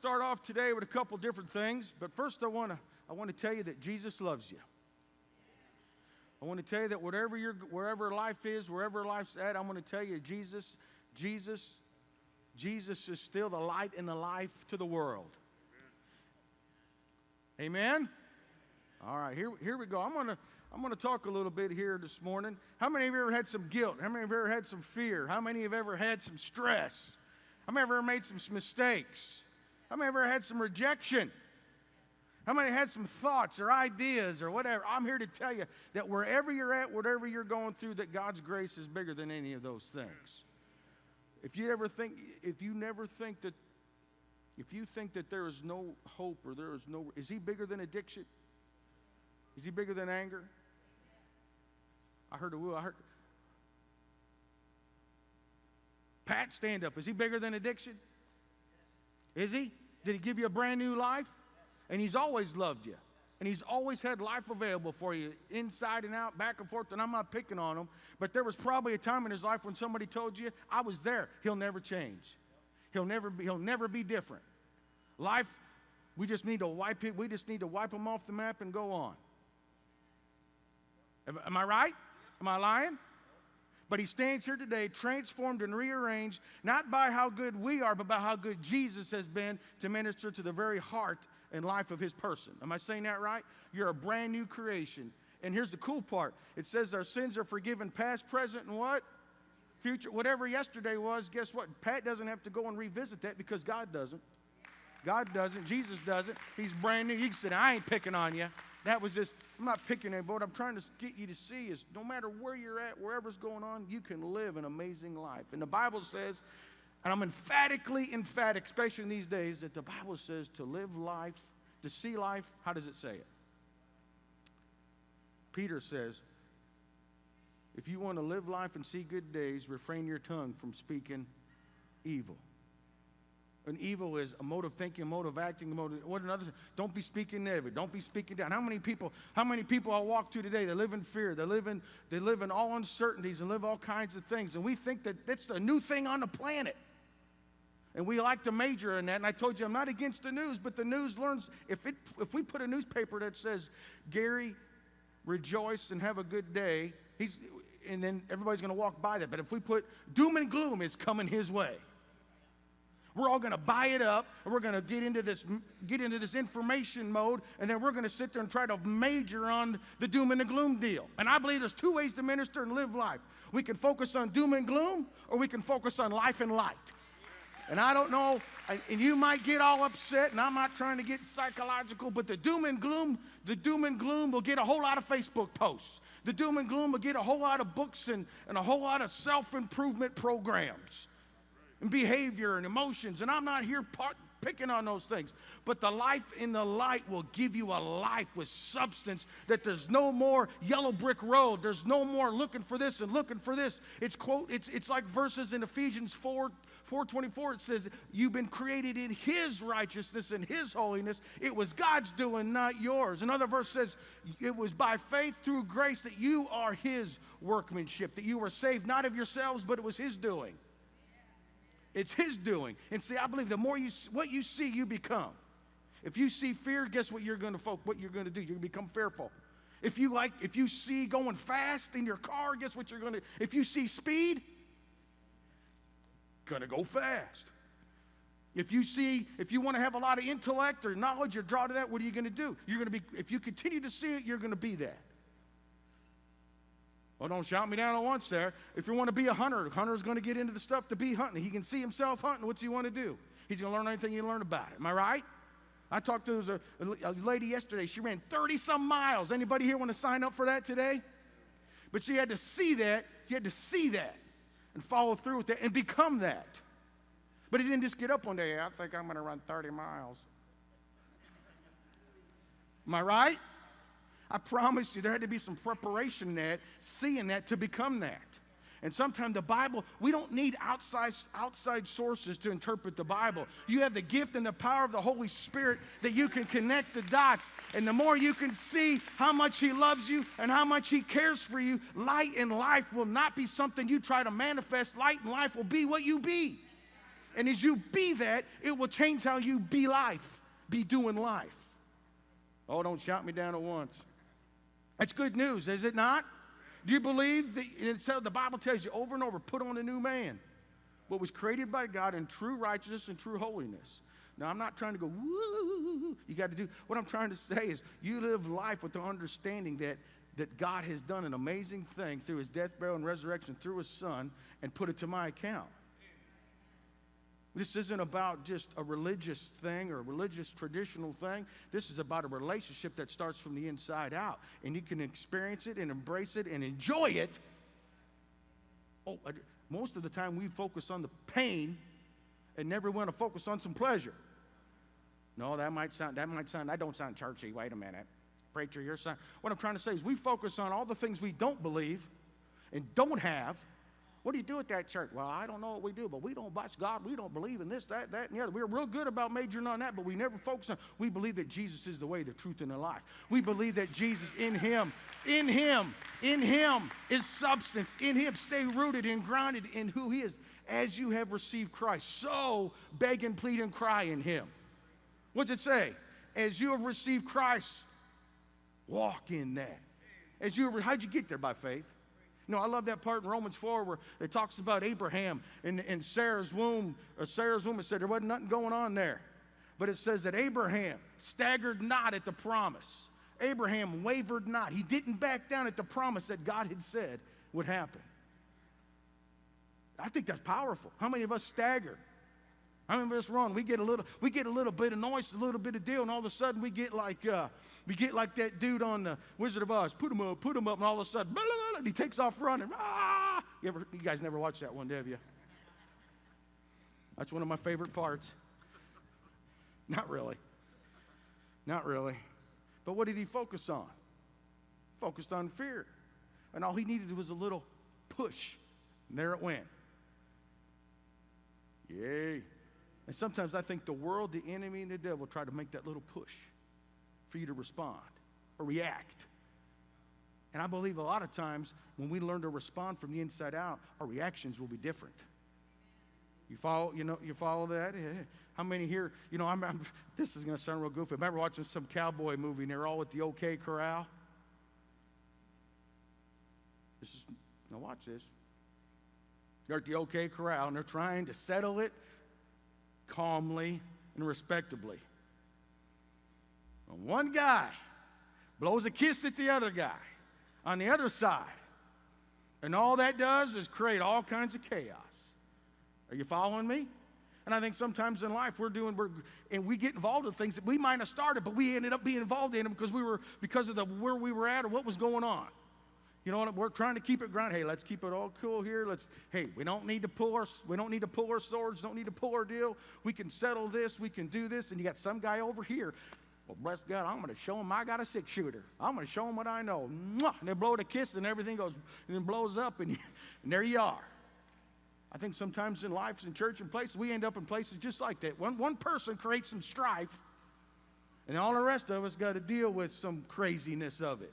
start off today with a couple different things, but first I want to tell you that Jesus loves you. I want to tell you that wherever life is, wherever life's at, I'm going to tell you Jesus is still the light and the life to the world. Amen? All right, here we go. I'm going to talk a little bit here this morning. How many of you ever had some guilt? How many of you ever had some fear? How many have ever had some stress? How many have ever made some mistakes? How many have ever had some rejection? How many had some thoughts or ideas or whatever? I'm here to tell you that wherever you're at, whatever you're going through, that God's grace is bigger than any of those things. If you think that there is no hope or is He bigger than addiction? Is He bigger than anger? I heard Pat, stand up. Is He bigger than addiction? Is He? Did He give you a brand new life? And He's always loved you. And He's always had life available for you, inside and out, back and forth. And I'm not picking on Him, but there was probably a time in His life when somebody told you, I was there. He'll never change. He'll never be different. Life, we just need to wipe Him off the map and go on. Am I right? Am I lying? But He stands here today transformed and rearranged, not by how good we are, but by how good Jesus has been to minister to the very heart and life of His person. Am I saying that right? You're a brand new creation. And here's the cool part. It says our sins are forgiven past, present, and what? Future. Whatever yesterday was, guess what? Pat doesn't have to go and revisit that because God doesn't. God doesn't. Jesus doesn't. He's brand new. You can say, I ain't picking on you. That was just, I'm not picking on you, but what I'm trying to get you to see is no matter where you're at, wherever's going on, you can live an amazing life. And the Bible says, and I'm emphatically emphatic, especially in these days, that the Bible says to live life, to see life, how does it say it? Peter says, if you want to live life and see good days, refrain your tongue from speaking evil. And evil is a mode of thinking, a mode of acting, what another. Don't be speaking negative. Don't be speaking down. How many people I walk to today, they live in fear. They live in all uncertainties and live all kinds of things. And we think that that's the new thing on the planet. And we like to major in that. And I told you I'm not against the news, but the news learns, if we put a newspaper that says, Gary, rejoice and have a good day, and then everybody's going to walk by that. But if we put doom and gloom is coming his way, we're all going to buy it up, and we're going to get into this information mode, and then we're going to sit there and try to major on the doom and the gloom deal. And I believe there's two ways to minister and live life. We can focus on doom and gloom, or we can focus on life and light. And I don't know, and you might get all upset, and I'm not trying to get psychological, but the doom and gloom will get a whole lot of Facebook posts. The doom and gloom will get a whole lot of books and a whole lot of self-improvement programs and behavior and emotions. And I'm not here picking on those things. But the life in the light will give you a life with substance, that there's no more yellow brick road. There's no more looking for this and looking for this. It's like verses in Ephesians 4:24. It says, you've been created in His righteousness and His holiness. It was God's doing, not yours. Another verse says, it was by faith through grace that you are His workmanship, that you were saved not of yourselves, but it was His doing. It's His doing. And see, I believe the more what you see, you become. If you see fear, guess what you're going to do? You're going to become fearful. If you see going fast in your car, guess what you're going to do? If you see speed, going to go fast. If you want to have a lot of intellect or knowledge or draw to that, what are you going to do? If you continue to see it, you're going to be that. Well, don't shout me down at once there. If you want to be a hunter's going to get into the stuff to be hunting. He can see himself hunting. What's he want to do? He's going to learn anything he can learn about it. Am I right? I talked to a lady yesterday. She ran 30-some miles. Anybody here want to sign up for that today? But she had to see that. She had to see that and follow through with that and become that. But he didn't just get up one day, I think I'm going to run 30 miles. Am I right? I promise you there had to be some preparation in that, seeing that to become that. And sometimes the Bible, we don't need outside sources to interpret the Bible. You have the gift and the power of the Holy Spirit that you can connect the dots. And the more you can see how much He loves you and how much He cares for you, light and life will not be something you try to manifest. Light and life will be what you be. And as you be that, it will change how you be life, be doing life. Oh, don't shout me down at once. That's good news, is it not? Do you believe that the Bible tells you over and over, put on a new man, what was created by God in true righteousness and true holiness? Now, I'm not trying to go, woo, you got to do. What I'm trying to say is you live life with the understanding that God has done an amazing thing through his death, burial, and resurrection through his Son, and put it to my account. This isn't about just a religious thing or a religious traditional thing. This is about a relationship that starts from the inside out. And you can experience it and embrace it and enjoy it. Most of the time we focus on the pain and never want to focus on some pleasure. No, that don't sound churchy. Wait a minute. Preacher, you're saying. What I'm trying to say is we focus on all the things we don't believe and don't have. What do you do at that church? Well, I don't know what we do, but we don't bless God. We don't believe in this, that, and the other. We're real good about majoring on that, but we never focus on. We believe that Jesus is the way, the truth, and the life. We believe that Jesus in Him is substance. In Him, stay rooted and grounded in who He is. As you have received Christ, so beg and plead and cry in Him. What's it say? As you have received Christ, walk in that. How'd you get there? By faith. No, I love that part in Romans 4 where it talks about Abraham and Sarah's womb. Sarah's womb, it said there wasn't nothing going on there. But it says that Abraham staggered not at the promise. Abraham wavered not. He didn't back down at the promise that God had said would happen. I think that's powerful. How many of us stagger? How many of us run? We get a little bit of noise, a little bit of deal, and all of a sudden we get like that dude on the Wizard of Oz. Put him up, and all of a sudden, blah, blah, blah, and he takes off running. Ah! You guys never watched that one, have you? That's one of my favorite parts. Not really. But what did he focus on? Focused on fear. And all he needed was a little push. And there it went. Yay. And sometimes I think the world, the enemy, and the devil try to make that little push for you to respond or react. And I believe a lot of times when we learn to respond from the inside out, our reactions will be different. You follow that? Yeah. How many here, this is going to sound real goofy. I remember watching some cowboy movie and they're all at the OK Corral. Now watch this. They're at the OK Corral and they're trying to settle it calmly and respectably. And one guy blows a kiss at the other guy on the other side. And all that does is create all kinds of chaos. Are you following me? And I think sometimes in life we get involved in things that we might have started, but we ended up being involved in them because of where we were at or what was going on. You know what? We're trying to keep it grounded. Hey, let's keep it all cool here. We don't need to pull our swords. Don't need to pull our deal. We can settle this. We can do this. And you got some guy over here. Well, bless God, I'm going to show him I got a six-shooter. I'm going to show him what I know. Mwah! And they blow it a kiss, and everything goes and blows up, and there you are. I think sometimes in life, in church and places, we end up in places just like that. One person creates some strife, and all the rest of us got to deal with some craziness of it.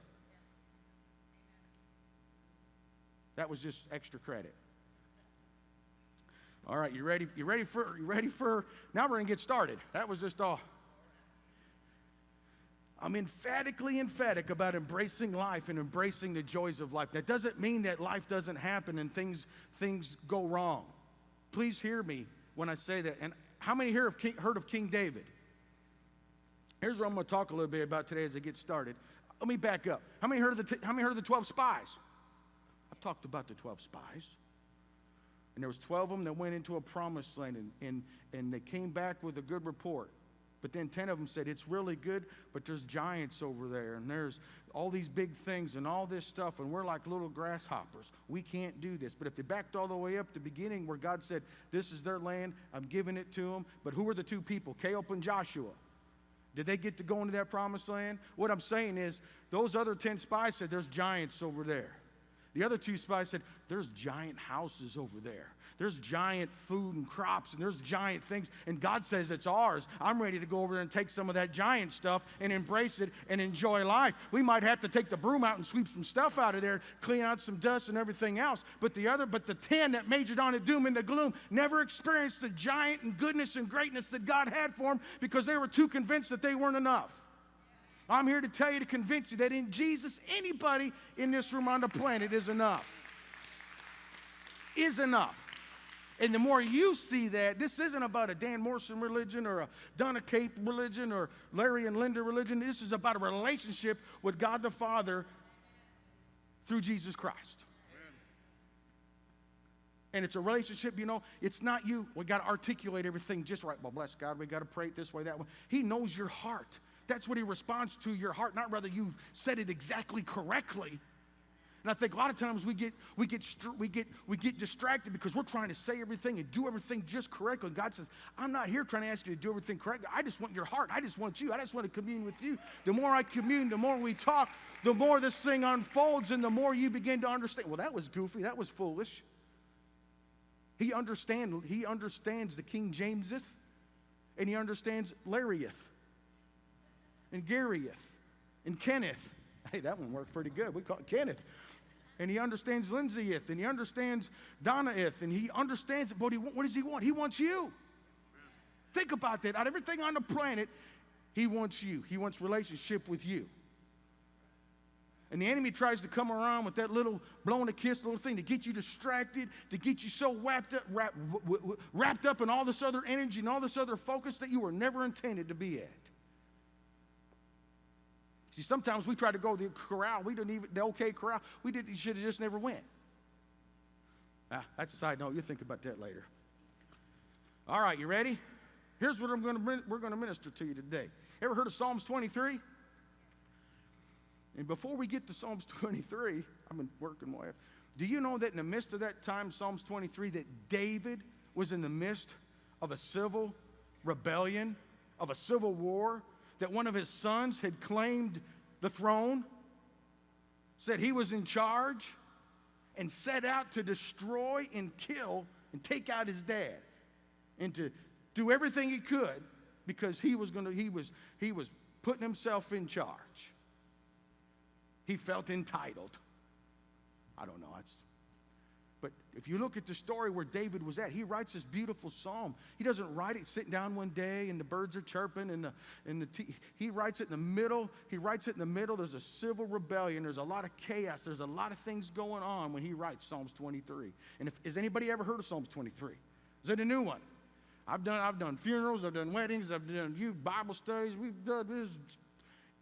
That was just extra credit. All right, you ready for, now we're going to get started. That was just all. I'm emphatically emphatic about embracing life and embracing the joys of life. That doesn't mean that life doesn't happen and things go wrong. Please hear me when I say that. And how many here have heard of King David? Here's what I'm going to talk a little bit about today as I get started. Let me back up. How many heard of the 12 spies? I've talked about the 12 spies. And there was 12 of them that went into a promised land, and they came back with a good report. But then 10 of them said, it's really good, but there's giants over there, and there's all these big things and all this stuff, and we're like little grasshoppers. We can't do this. But if they backed all the way up to the beginning where God said, this is their land, I'm giving it to them. But who were the two people, Caleb and Joshua? Did they get to go into that promised land? What I'm saying is, those other 10 spies said, there's giants over there. The other two spies said, there's giant houses over there. There's giant food and crops, and there's giant things, and God says it's ours. I'm ready to go over there and take some of that giant stuff and embrace it and enjoy life. We might have to take the broom out and sweep some stuff out of there, clean out some dust and everything else. But the 10 that majored on the doom and the gloom never experienced the giant and goodness and greatness that God had for them because they were too convinced that they weren't enough. I'm here to tell you, to convince you that in Jesus, anybody in this room on the planet is enough. Is enough. And the more you see that, this isn't about a Dan Morrison religion or a Donna Cape religion or Larry and Linda religion. This is about a relationship with God the Father through Jesus Christ. Amen. And it's a relationship, it's not you. We got to articulate everything just right. Well, bless God, we got to pray it this way, that way. He knows your heart. That's what he responds to, your heart, not whether you said it exactly correctly. And I think a lot of times we get distracted because we're trying to say everything and do everything just correctly. And God says, I'm not here trying to ask you to do everything correctly. I just want your heart. I just want you. I just want to commune with you. The more I commune, the more we talk, the more this thing unfolds, and the more you begin to understand. Well, that was goofy. That was foolish. He understands the King Jameseth, and he understands Larryeth, and Garyeth, and Kenneth. Hey, that one worked pretty good. We call it Kenneth. And he understands Lindsayeth, and he understands Donnaeth, and he understands it, but what does he want? He wants you. Think about that. Out of everything on the planet, he wants you. He wants relationship with you. And the enemy tries to come around with that little blowing a kiss little thing to get you distracted, to get you so wrapped up in all this other energy and all this other focus that you were never intended to be at. See, sometimes we try to go to the corral. We didn't even, the okay corral, you should have just never went. That's a side note. You'll think about that later. All right, you ready? Here's what we're going to minister to you today. Ever heard of Psalms 23? And before we get to Psalms 23, I've been working my way up. Do you know that in the midst of that time, Psalms 23, that David was in the midst of a civil rebellion, of a civil war, that one of his sons had claimed the throne, said he was in charge, and set out to destroy and kill and take out his dad, and to do everything he could because he was putting himself in charge. He felt entitled. I don't know. But if you look at the story where David was at, he writes this beautiful psalm. He doesn't write it sitting down one day and the birds are chirping he writes it in the middle. He writes it in the middle. There's a civil rebellion. There's a lot of chaos. There's a lot of things going on when he writes Psalms 23. And has anybody ever heard of Psalms 23? Is it a new one? I've done funerals. I've done weddings. I've done youth Bible studies. We've done this.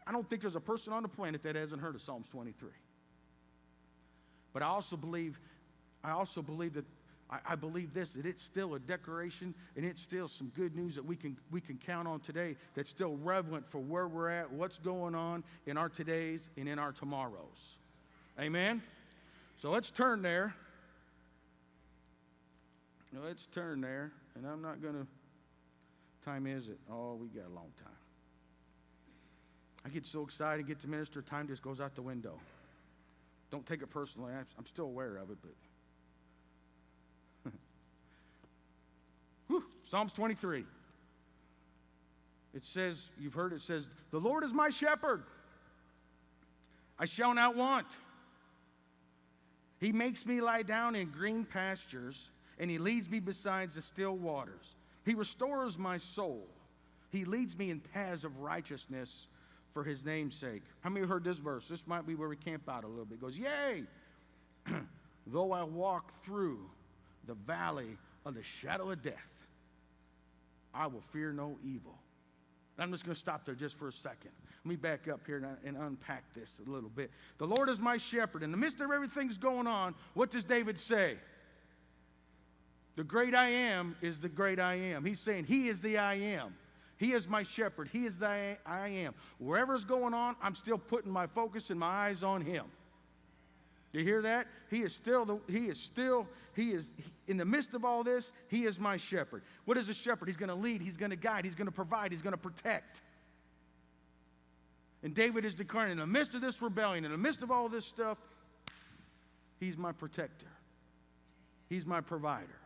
I don't think there's a person on the planet that hasn't heard of Psalms 23. But I also believe that I believe this, that it's still a decoration and it's still some good news that we can count on today that's still relevant for where we're at, what's going on in our todays and in our tomorrows. Amen? So let's turn there. Let's turn there. And I'm not going to, time is it? Oh, we got a long time. I get so excited, get to minister, time just goes out the window. Don't take it personally. I'm still aware of it, but. Whew, Psalms 23. It says, you've heard it says, the Lord is my shepherd. I shall not want. He makes me lie down in green pastures, and he leads me beside the still waters. He restores my soul. He leads me in paths of righteousness for his name's sake. How many have heard this verse? This might be where we camp out a little bit. It goes, yea, though I walk through the valley of the shadow of death, I will fear no evil. I'm just going to stop there just for a second. Let me back up here and unpack this a little bit. The Lord is my shepherd. In the midst of everything's going on, what does David say? The great I am is the great I am. He's saying he is the I am. He is my shepherd. He is the I am. Wherever's going on, I'm still putting my focus and my eyes on him. Do you hear that? He is in the midst of all this, he is my shepherd. What is a shepherd? He's going to lead, he's going to guide, he's going to provide, he's going to protect. And David is declaring, in the midst of this rebellion, in the midst of all this stuff, He's my protector. He's my provider.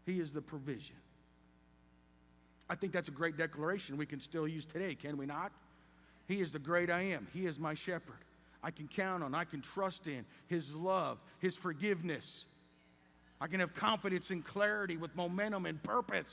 He is the provision. I think that's a great declaration we can still use today, can we not? He is the great I am. He is my shepherd. I can count on, I can trust in His love, His forgiveness. I can have confidence and clarity with momentum and purpose.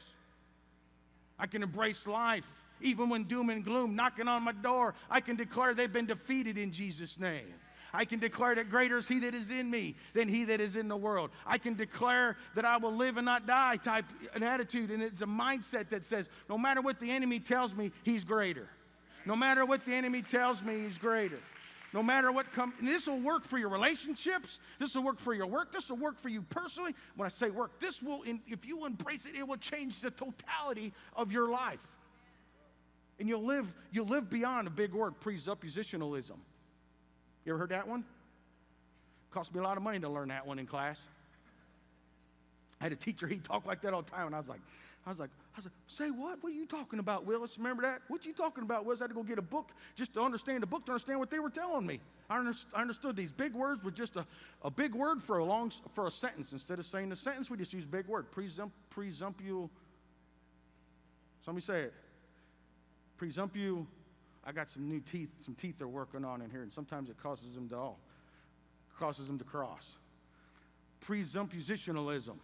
I can embrace life, even when doom and gloom knocking on my door. I can declare they've been defeated in Jesus' name. I can declare that greater is He that is in me than he that is in the world. I can declare that I will live and not die type an attitude, and it's a mindset that says, no matter what the enemy tells me, He's greater. No matter what the enemy tells me, He's greater. No matter what comes, this will work for your relationships. This will work for your work. This will work for you personally. When I say work, this will, if you embrace it, it will change the totality of your life. And you'll live beyond a big word, presuppositionalism. You ever heard that one? Cost me a lot of money to learn that one in class. I had a teacher, he talked like that all the time, and I was like, say what? What are you talking about, Willis? Remember that? What you talking about, Willis? I had to go get a book just to understand the book, to understand what they were telling me. I understood these big words were just a big word for a sentence. Instead of saying the sentence, we just use big word. Presumptual. Somebody say it. Presumptual. I got some new teeth. Some teeth they're working on in here, and sometimes it causes them to cross. Presuppositionalism.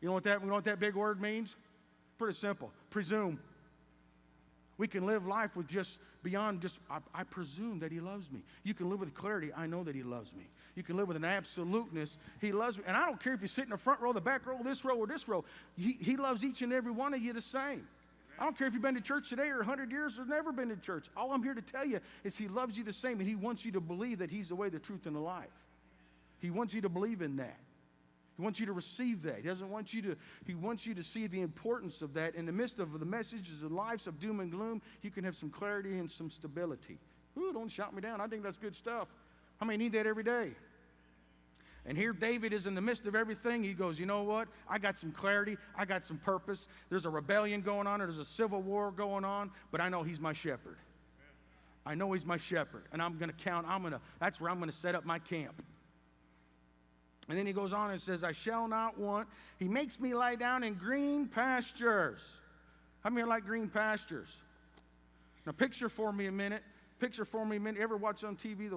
You know what that big word means? Pretty simple. Presume. We can live life with just beyond just, I presume that He loves me. You can live with clarity, I know that He loves me. You can live with an absoluteness, He loves me. And I don't care if you sit in the front row, the back row, this row, or this row. He loves each and every one of you the same. I don't care if you've been to church today or 100 years or never been to church. All I'm here to tell you is He loves you the same, and He wants you to believe that He's the way, the truth, and the life. He wants you to believe in that. He wants you to receive that. He wants you to see the importance of that. In the midst of the messages and lives of doom and gloom, you can have some clarity and some stability. Ooh, don't shout me down. I think that's good stuff. How many need that every day? And here David is in the midst of everything. He goes, you know what? I got some clarity. I got some purpose. There's a rebellion going on. There's a civil war going on. But I know He's my shepherd. I know He's my shepherd. And I'm going to count. That's where I'm going to set up my camp. And then he goes on and says, I shall not want. He makes me lie down in green pastures. How many like green pastures? Now picture for me a minute. You ever watch on TV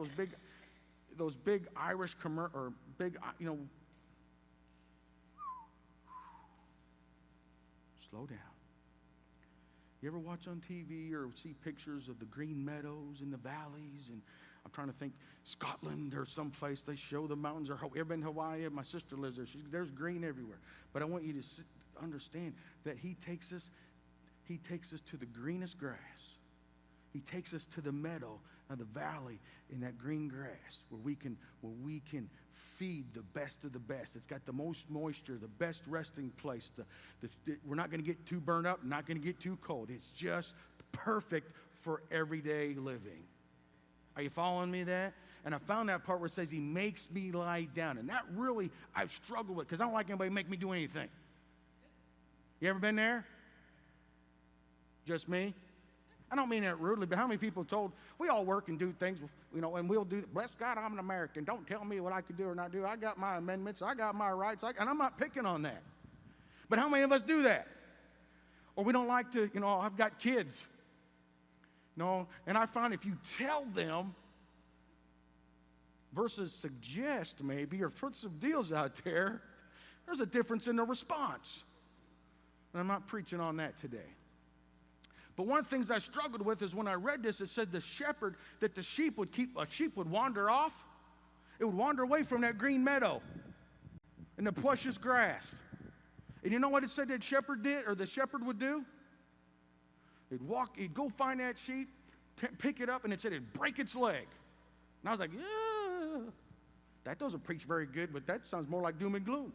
those big Irish or big, slow down. You ever watch on TV or see pictures of the green meadows and the valleys? And I'm trying to think, Scotland or someplace, they show the mountains. Or ever been to Hawaii? My sister lives there. There's green everywhere. But I want you to understand that He takes us to the greenest grass. He takes us to the meadow and the valley in that green grass where we can feed the best of the best. It's got the most moisture, the best resting place. We're not going to get too burned up, not going to get too cold. It's just perfect for everyday living. Are you following me there? And I found that part where it says He makes me lie down. And that really, I've struggled with because I don't like anybody to make me do anything. You ever been there? Just me? I don't mean that rudely, but how many people told, we all work and do things, and we'll do, bless God, I'm an American. Don't tell me what I can do or not do. I got my amendments. I got my rights. And I'm not picking on that. But how many of us do that? Or we don't like to, I've got kids. No, and I find if you tell them versus suggest maybe or put some deals out there, there's a difference in the response. And I'm not preaching on that today. But one of the things I struggled with is when I read this, it said the shepherd, that a sheep would wander off. It would wander away from that green meadow and the plushest grass. And you know what it said that shepherd did, or the shepherd would do? He'd go find that sheep, pick it up, and it said it'd break its leg. And I was like, yeah, that doesn't preach very good, but that sounds more like doom and gloom.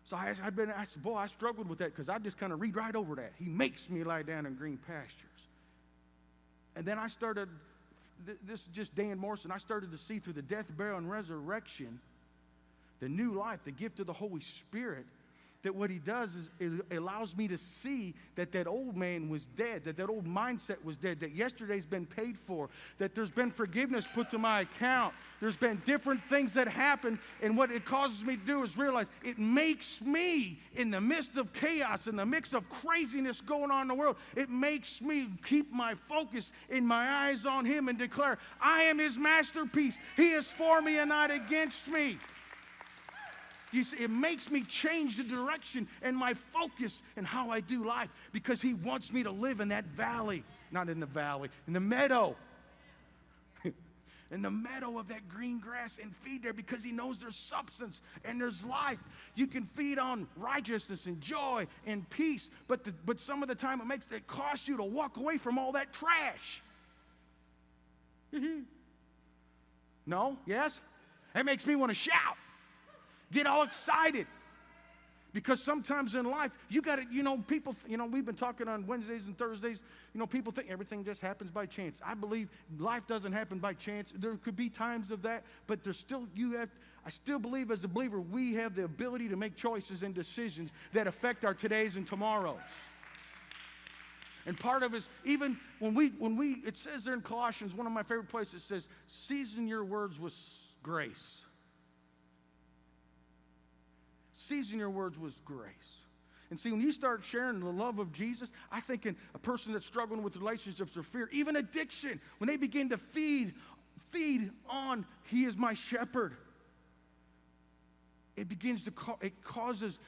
So I said, boy, I struggled with that because I just kind of read right over that. He makes me lie down in green pastures. And then I started, this is just Dan Morrison, I started to see through the death, burial, and resurrection, the new life, the gift of the Holy Spirit, that what he does is it allows me to see that that old man was dead, that that old mindset was dead, that yesterday's been paid for, that there's been forgiveness put to my account. There's been different things that happen, and what it causes me to do is realize it makes me, in the midst of chaos, in the midst of craziness going on in the world, it makes me keep my focus in my eyes on him and declare, I am his masterpiece. He is for me and not against me. You see, it makes me change the direction and my focus and how I do life because he wants me to live in that valley, not in the valley, in the meadow. In the meadow of that green grass and feed there because he knows there's substance and there's life. You can feed on righteousness and joy and peace, but some of the time it costs you to walk away from all that trash. No? Yes? That makes me want to shout. Get all excited. Because sometimes in life, you got to, people, we've been talking on Wednesdays and Thursdays, people think everything just happens by chance. I believe life doesn't happen by chance. There could be times of that, but there's still, I still believe as a believer, we have the ability to make choices and decisions that affect our todays and tomorrows. And part of it is, even it says there in Colossians, one of my favorite places, it says, season your words with grace. Season your words with grace. And see, when you start sharing the love of Jesus, I think in a person that's struggling with relationships or fear, even addiction, when they begin to feed on, he is my shepherd, it causes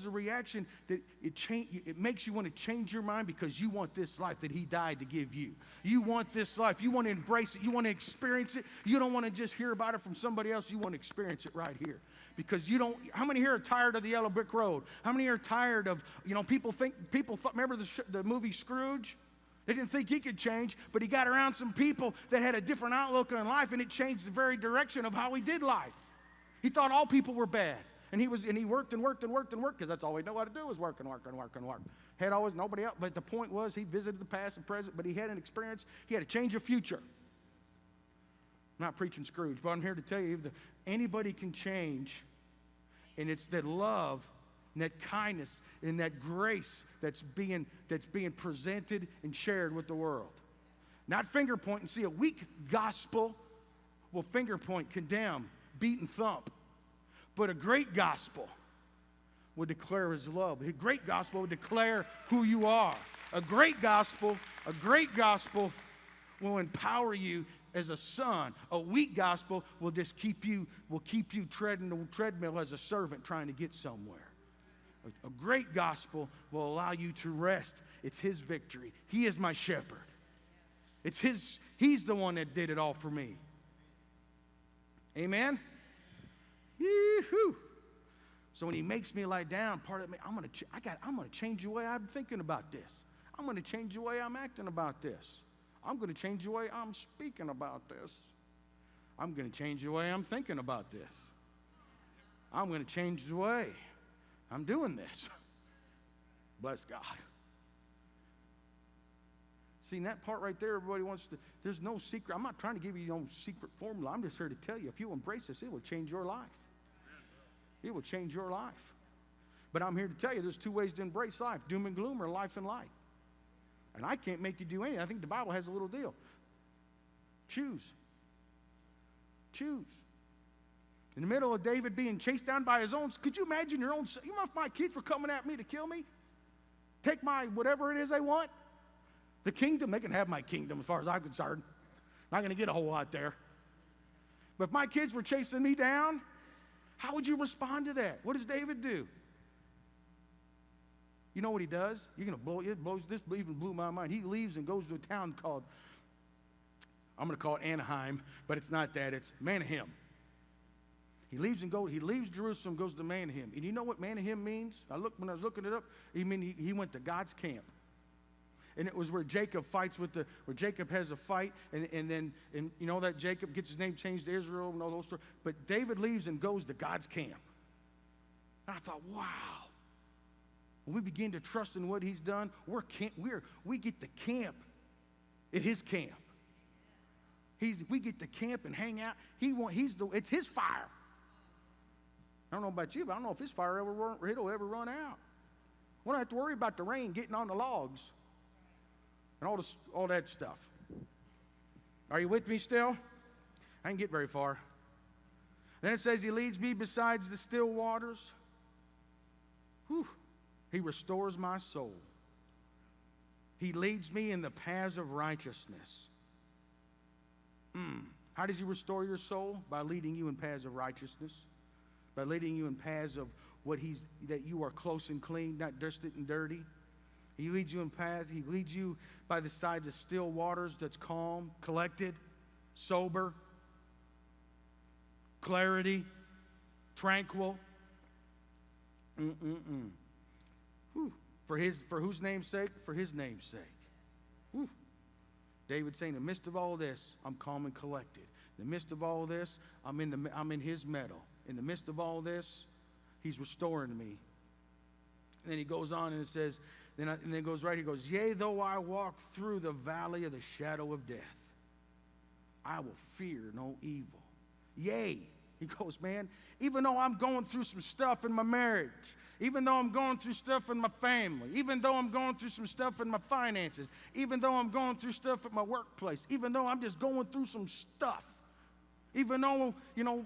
a reaction that it makes you want to change your mind because you want this life that he died to give you. You want this life. You want to embrace it. You want to experience it. You don't want to just hear about it from somebody else. You want to experience it right here. Because how many here are tired of the yellow brick road? How many are tired of, people thought, remember the movie Scrooge? They didn't think he could change, but he got around some people that had a different outlook on life, and it changed the very direction of how he did life. He thought all people were bad. And he worked because that's all he knew how to do was work. Had always nobody else. But the point was he visited the past and present, but he had an experience. He had to change a future. I'm not preaching Scrooge, but I'm here to tell you that anybody can change, and it's that love and that kindness and that grace that's being presented and shared with the world. Not finger point and see a weak gospel will finger point, condemn, beat and thump. But a great gospel will declare his love. A great gospel will declare who you are. A great gospel will empower you as a son. A weak gospel will just keep you treading the treadmill as a servant trying to get somewhere. A great gospel will allow you to rest. It's his victory. He is my shepherd. He's the one that did it all for me. Amen? Yee-hoo. So when he makes me lie down, part of me, I'm going to change the way I'm thinking about this. I'm going to change the way I'm acting about this. I'm going to change the way I'm speaking about this. I'm going to change the way I'm thinking about this. I'm going to change the way I'm doing this. Bless God. See, that part right there, everybody wants to, there's no secret. I'm not trying to give you no secret formula. I'm just here to tell you, if you embrace this, it will change your life. It will change your life. But I'm here to tell you, there's two ways to embrace life, doom and gloom or life and light. And I can't make you do anything. I think the Bible has a little deal. Choose. Choose. In the middle of David being chased down by his own, could you imagine your own, you know, if my kids were coming at me to kill me? Take my whatever it is they want? The kingdom, they can have my kingdom as far as I'm concerned. Not going to get a whole lot there. But if my kids were chasing me down, how would you respond to that? What does David do? You know what he does? You're going to blow it. This even blew my mind. He leaves and goes to a town called, I'm going to call it Anaheim, but it's not that. It's Manahem. He leaves Jerusalem, goes to Manahem. And you know what Manahem means? When I was looking it up, he went to God's camp. And it was where Jacob fights where Jacob has a fight, and then you know that Jacob gets his name changed to Israel and all those stories. But David leaves and goes to God's camp. And I thought, wow. When we begin to trust in what he's done, we get to camp at his camp. We get to camp and hang out. It's his fire. I don't know about you, but I don't know if his fire it'll ever run out. We don't have to worry about the rain getting on the logs and all that stuff. Are you with me still? I didn't get very far. Then it says he leads me besides the still waters. Whew. He restores my soul. He leads me in the paths of righteousness. How does he restore your soul? By leading you in paths of righteousness. By leading you in paths of that you are close and clean, not dusty and dirty. He leads you in paths. He leads you by the sides of still waters that's calm, collected, sober, clarity, tranquil. Whew. For whose name's sake? For his name's sake. Whew. David saying, in the midst of all this, I'm calm and collected. In the midst of all this, I'm in his meadow. In the midst of all this, he's restoring me. And then he goes on and it says, and then it goes right, he goes, yea, though I walk through the valley of the shadow of death, I will fear no evil. Yea, he goes, man, even though I'm going through some stuff in my marriage, even though I'm going through stuff in my family, even though I'm going through some stuff in my finances, even though I'm going through stuff at my workplace, even though I'm just going through some stuff, even though,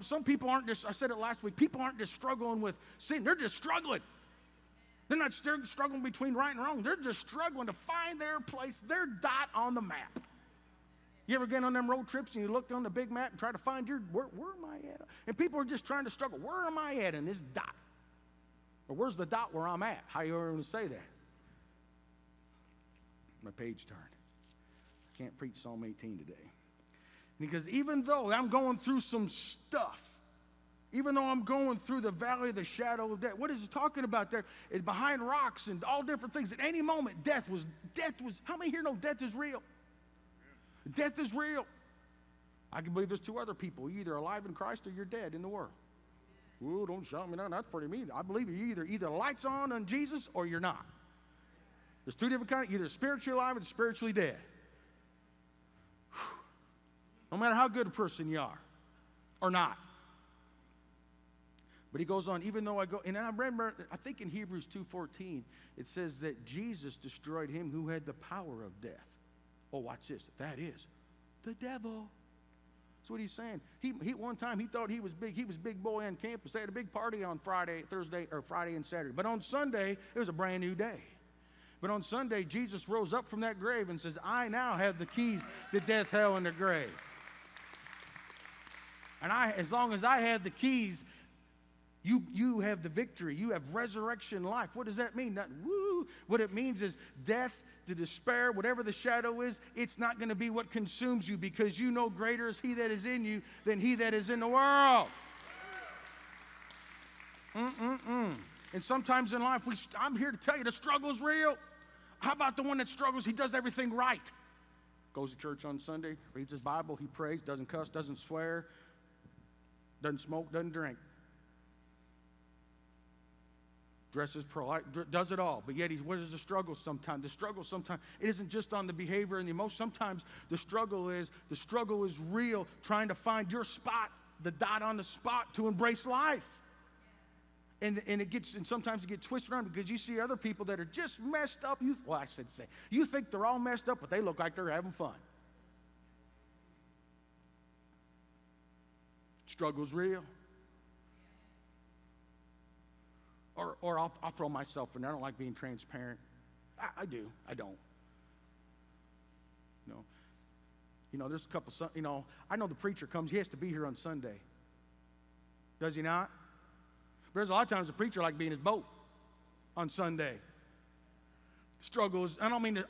some people aren't just, I said it last week, people aren't just struggling with sin, they're just struggling. They're not struggling between right and wrong. They're just struggling to find their place, their dot on the map. You ever get on them road trips and you look on the big map and try to find where am I at? And people are just trying to struggle. Where am I at in this dot? Or where's the dot where I'm at? How are you ever going to say that? My page turned. I can't preach Psalm 18 today. Because even though I'm going through some stuff, even though I'm going through the valley of the shadow of death, what is it talking about there? It's behind rocks and all different things. At any moment, death was, how many here know death is real? Death is real. I can believe there's two other people. You're either alive in Christ or you're dead in the world. Ooh, don't shout me down. That's pretty mean. I believe you're either lights on Jesus or you're not. There's two different kinds. Either spiritually alive or spiritually dead. No matter how good a person you are or not. But he goes on, even though I go, and I remember, I think in Hebrews 2:14, it says that Jesus destroyed him who had the power of death. Oh, watch this. That is the devil. That's what he's saying. He one time he thought he was big. He was big boy on campus. They had a big party on Friday and Saturday. But on Sunday, it was a brand new day. But on Sunday, Jesus rose up from that grave and says, I now have the keys to death, hell, and the grave. And as long as I have the keys, you have the victory. You have resurrection life. What does that mean? What it means is death, the despair, whatever the shadow is, it's not going to be what consumes you, because you know greater is he that is in you than he that is in the world. And sometimes in life, I'm here to tell you the struggle is real. How about the one that struggles? He does everything right. Goes to church on Sunday, reads his Bible, he prays, doesn't cuss, doesn't swear, doesn't smoke, doesn't drink. Dresses polite, does it all. But yet, what is the struggle sometimes? The struggle sometimes, it isn't just on the behavior and the emotion. Sometimes the struggle is real, trying to find your spot, the dot on the spot to embrace life. And sometimes it gets twisted around because you see other people that are just messed up. You think they're all messed up, but they look like they're having fun. Struggle's real. Or I'll throw myself in there. I don't like being transparent. I do. I don't. There's a couple, I know the preacher comes, he has to be here on Sunday. Does he not? But there's a lot of times the preacher like being in his boat on Sunday. Struggle is, I don't mean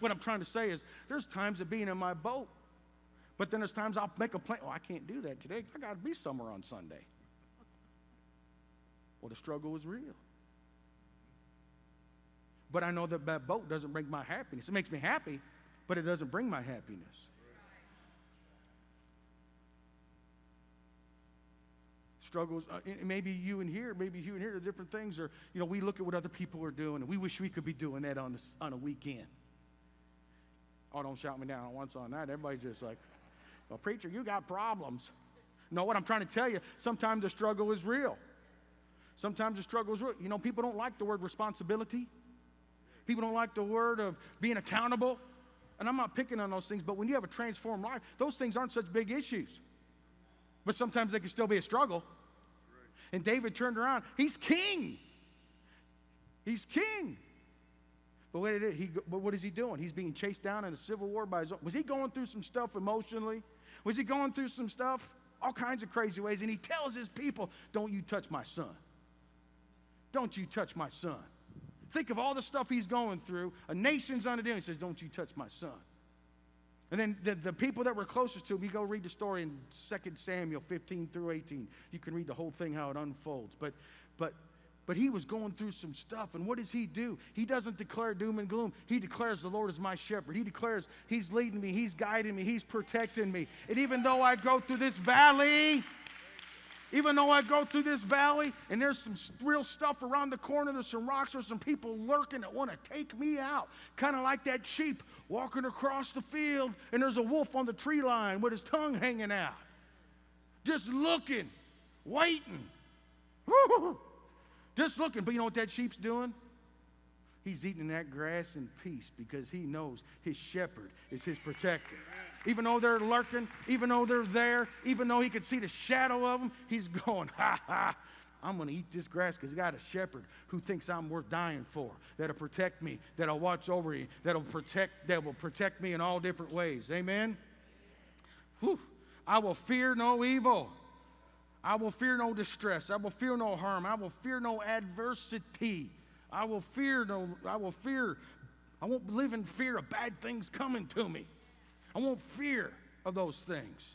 what I'm trying to say is, there's times of being in my boat. But then there's times I'll make a plan. Oh, I can't do that today. I got to be somewhere on Sunday. Well, the struggle is real. But I know that boat doesn't bring my happiness. It makes me happy, but it doesn't bring my happiness. Struggles, maybe you in here, are different things, or we look at what other people are doing, and we wish we could be doing that on a weekend. Oh, don't shout me down once on that. Everybody's just like, well, preacher, you got problems. No, what I'm trying to tell you, sometimes the struggle is real. Sometimes the struggle is real. You know, people don't like the word responsibility. People don't like the word of being accountable. And I'm not picking on those things, but when you have a transformed life, those things aren't such big issues. But sometimes they can still be a struggle. And David turned around. He's king. He's king. But what is he doing? He's being chased down in a civil war by his own. Was he going through some stuff emotionally? Was he going through some stuff? All kinds of crazy ways. And he tells his people, don't you touch my son. Don't you touch my son. Think of all the stuff he's going through. A nation's under him. He says, don't you touch my son. And then the people that were closest to him, you go read the story in 2 Samuel 15 through 18. You can read the whole thing, how it unfolds. But he was going through some stuff, and what does he do? He doesn't declare doom and gloom. He declares the Lord is my shepherd. He declares he's leading me, he's guiding me, he's protecting me. And even though I go through this valley, and there's some real stuff around the corner, there's some rocks, there's some people lurking that want to take me out. Kind of like that sheep walking across the field, and there's a wolf on the tree line with his tongue hanging out. Just looking, waiting. Just looking. But you know what that sheep's doing? He's eating that grass in peace because he knows his shepherd is his protector. Even though they're lurking, even though they're there, even though he can see the shadow of them, he's going, ha, ha, I'm going to eat this grass because I got a shepherd who thinks I'm worth dying for, that'll protect me, that'll watch over you, that will protect me in all different ways. Amen? Whew. I will fear no evil. I will fear no distress. I will fear no harm. I will fear no adversity. I won't live in fear of bad things coming to me. I won't fear of those things.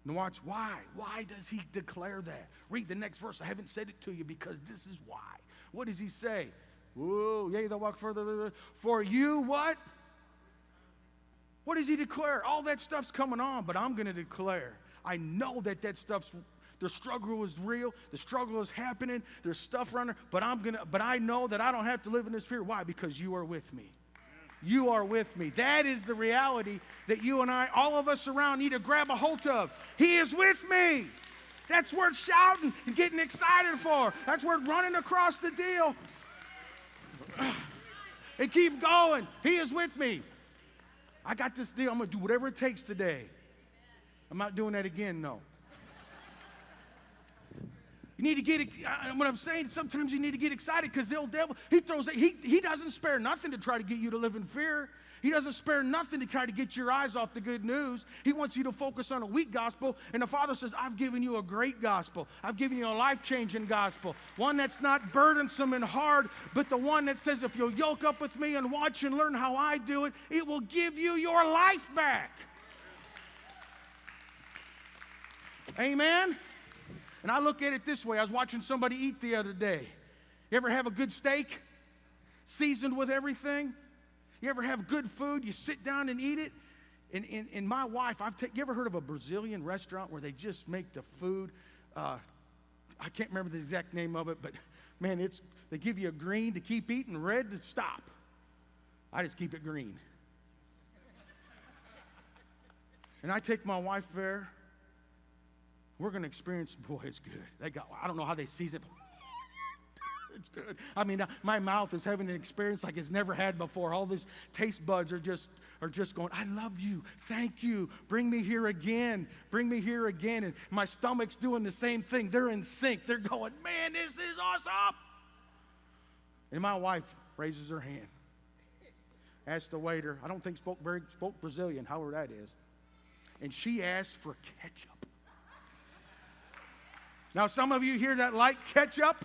And watch why. Why does he declare that? Read the next verse. I haven't said it to you because this is why. What does he say? Whoa, yea, they'll walk further. For you what? What does he declare? All that stuff's coming on, but I'm going to declare. I know that stuff's, the struggle is real. The struggle is happening. There's stuff running, but I know that I don't have to live in this fear. Why? Because you are with me. You are with me. That is the reality that you and I, all of us around, need to grab a hold of. He is with me. That's worth shouting and getting excited for. That's worth running across the deal. And keep going. He is with me. I got this deal. I'm going to do whatever it takes today. I'm not doing that again, no. You need to get, what I'm saying, sometimes you need to get excited because the old devil, he doesn't spare nothing to try to get you to live in fear. He doesn't spare nothing to try to get your eyes off the good news. He wants you to focus on a weak gospel. And the Father says, I've given you a great gospel. I've given you a life-changing gospel. One that's not burdensome and hard, but the one that says, if you'll yoke up with me and watch and learn how I do it, it will give you your life back. Amen? And I look at it this way. I was watching somebody eat the other day. You ever have a good steak seasoned with everything? You ever have good food? You sit down and eat it? And my wife, you ever heard of a Brazilian restaurant where they just make the food? I can't remember the exact name of it, but man, they give you a green to keep eating, red to stop. I just keep it green. And I take my wife there. We're going to experience, boy, it's good. I don't know how they season it. It's good. I mean, my mouth is having an experience like it's never had before. All these taste buds are just going, I love you. Thank you. Bring me here again. Bring me here again. And my stomach's doing the same thing. They're in sync. They're going, man, this is awesome. And my wife raises her hand. Asks the waiter, I don't think spoke Brazilian, however that is. And she asked for ketchup. Now, some of you here that like ketchup,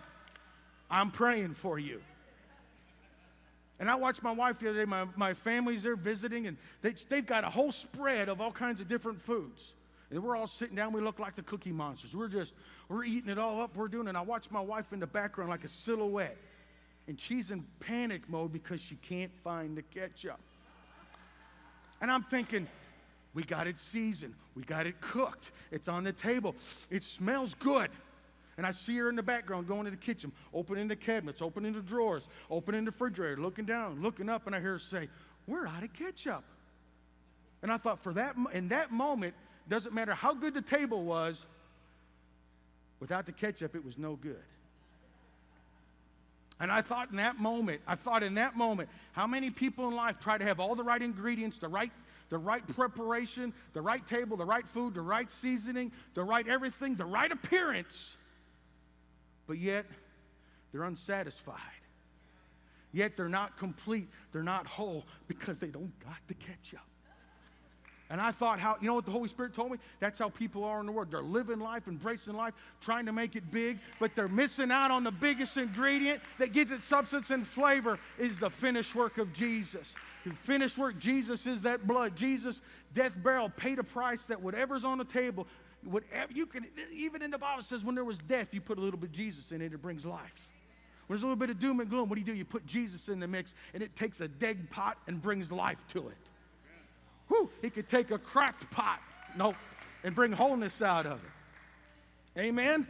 I'm praying for you. And I watched my wife the other day. My family's there visiting, and they've got a whole spread of all kinds of different foods. And we're all sitting down. We look like the Cookie Monsters. We're eating it all up. We're doing it. And I watch my wife in the background like a silhouette. And she's in panic mode because she can't find the ketchup. And I'm thinking, we got it seasoned. We got it cooked. It's on the table. It smells good. And I see her in the background going to the kitchen, opening the cabinets, opening the drawers, opening the refrigerator, looking down, looking up, and I hear her say, we're out of ketchup. And I thought, in that moment, doesn't matter how good the table was, without the ketchup, it was no good. And I thought in that moment, how many people in life try to have all the right ingredients, the right preparation, the right table, the right food, the right seasoning, the right everything, the right appearance, but yet they're unsatisfied. Yet they're not complete, they're not whole, because they don't got the ketchup. And I thought, you know what the Holy Spirit told me? That's how people are in the world. They're living life, embracing life, trying to make it big, but they're missing out on the biggest ingredient that gives it substance and flavor, is the finished work of Jesus. The finished work, Jesus is that blood. Jesus, death, burial, paid a price that whatever's on the table, whatever you can, even in the Bible says when there was death, you put a little bit of Jesus in it, it brings life. When there's a little bit of doom and gloom, what do? You put Jesus in the mix, and it takes a dead pot and brings life to it. Whew, he could take a cracked pot, and bring wholeness out of it. Amen?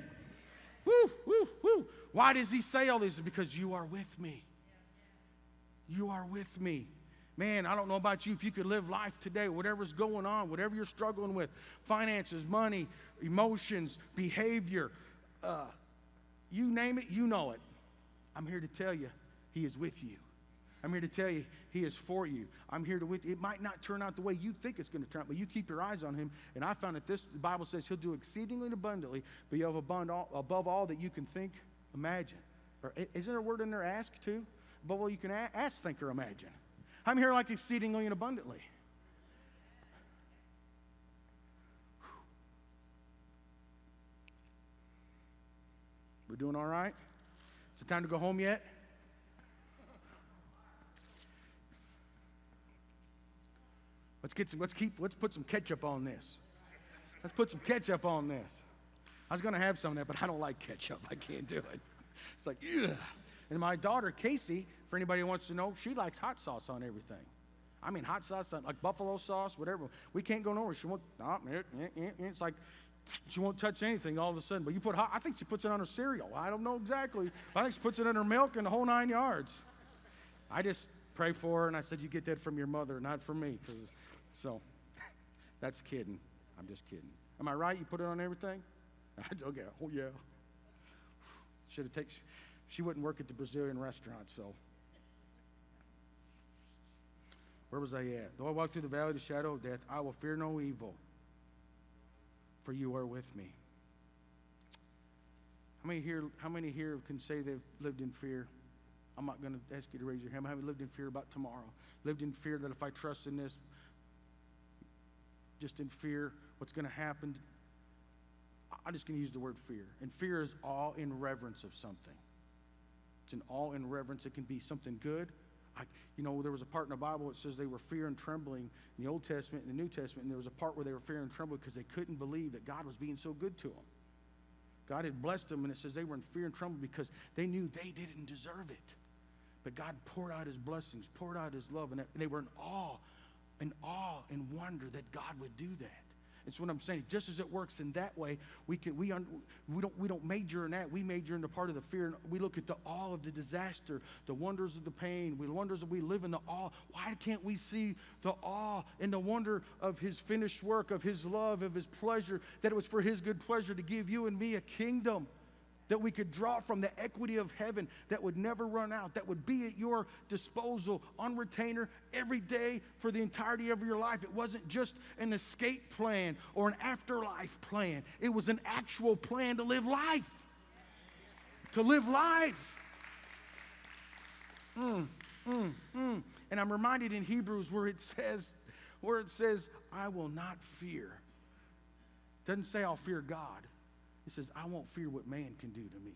Woo, woo, woo. Why does he say all this? Because you are with me. You are with me. Man, I don't know about you, if you could live life today, whatever's going on, whatever you're struggling with, finances, money, emotions, behavior, you name it, you know it. I'm here to tell you, he is with you. I'm here to tell you, he is for you. I'm here to with you. It might not turn out the way you think it's going to turn out, but you keep your eyes on him. And I found that the Bible says he'll do exceedingly abundantly, but you have above all that you can think, imagine. Or is there a word in there, ask, too? Above all you can ask, think, or imagine. I'm here like exceedingly and abundantly. We're doing all right? Is it time to go home yet? Let's put some ketchup on this. Let's put some ketchup on this. I was going to have some of that, but I don't like ketchup. I can't do it. It's like, ugh. And my daughter, Casey, for anybody who wants to know, she likes hot sauce on everything. I mean, hot sauce, like buffalo sauce, whatever. We can't go nowhere. She won't, it's like, she won't touch anything all of a sudden. But you put hot, I think she puts it on her cereal. I don't know exactly. I think she puts it in her milk and the whole 9 yards. I just pray for her, and I said, you get that from your mother, not from me. So, that's kidding. I'm just kidding. Am I right? You put it on everything? Okay. Oh, yeah. She wouldn't work at the Brazilian restaurant, so. Where was I at? Though I walk through the valley of the shadow of death, I will fear no evil, for you are with me. How many here can say they've lived in fear? I'm not going to ask you to raise your hand. How many lived in fear about tomorrow? Lived in fear that if I trust in this, just in fear, what's going to happen? I'm just going to use the word fear. And fear is awe in reverence of something. It's an awe in reverence. It can be something good. There was a part in the Bible that says they were fear and trembling in the Old Testament and the New Testament, and there was a part where they were fear and trembling because they couldn't believe that God was being so good to them. God had blessed them, and it says they were in fear and trembling because they knew they didn't deserve it. But God poured out his blessings, poured out his love, and they were in awe and wonder that God would do that. It's what I'm saying. Just as it works in that way, we don't major in that. We major in the part of the fear. We look at the awe of the disaster, the wonders of the pain. We live in the awe. Why can't we see the awe and the wonder of his finished work, of his love, of his pleasure, that it was for his good pleasure to give you and me a kingdom that we could draw from, the equity of heaven that would never run out, that would be at your disposal on retainer every day for the entirety of your life. It wasn't just an escape plan or an afterlife plan. It was an actual plan to live life. To live life. And I'm reminded in Hebrews where it says, I will not fear. It doesn't say I'll fear God. He says, I won't fear what man can do to me.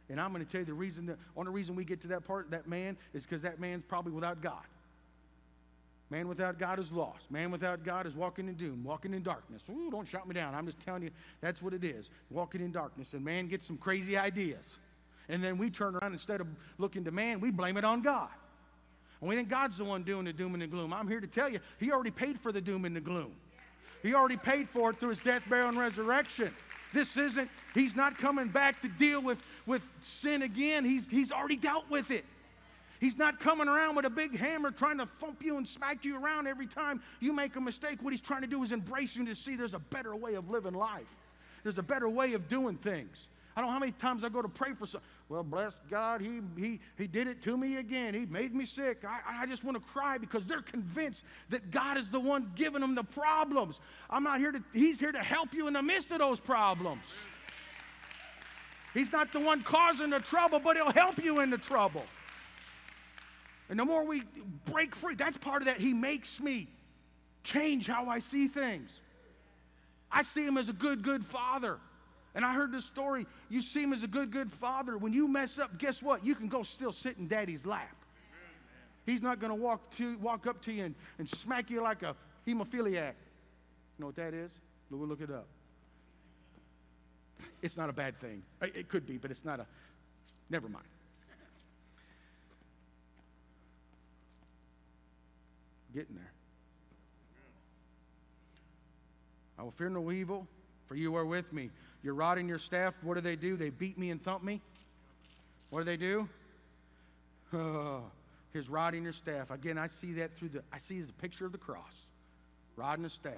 And I'm going to tell you the only reason we get to that part, that man, is because that man's probably without God. Man without God is lost. Man without God is walking in doom, walking in darkness. Ooh, don't shout me down. I'm just telling you, that's what it is. Walking in darkness. And man gets some crazy ideas. And then we turn around, instead of looking to man, we blame it on God. And we think God's the one doing the doom and the gloom. I'm here to tell you, he already paid for the doom and the gloom. He already paid for it through his death, burial, and resurrection. He's not coming back to deal with sin again. He's already dealt with it. He's not coming around with a big hammer trying to thump you and smack you around every time you make a mistake. What he's trying to do is embrace you to see there's a better way of living life. There's a better way of doing things. I don't know how many times I go to pray for something. Well, bless God, he did it to me again. He made me sick. I just want to cry because they're convinced that God is the one giving them the problems. He's here to help you in the midst of those problems. He's not the one causing the trouble, but he'll help you in the trouble. And the more we break free, that's part of that. He makes me change how I see things. I see him as a good father. And I heard this story. You see him as a good father. When you mess up, guess what? You can go still sit in Daddy's lap. He's not going to walk up to you and smack you like a hemophiliac. You know what that is? We'll look it up. It's not a bad thing. It could be, but it's not never mind. Getting there. I will fear no evil, for you are with me. Your rod and your staff, what do? They beat me and thump me. What do? His rod and your staff. Again, I see that I see the picture of the cross. Rod and a staff.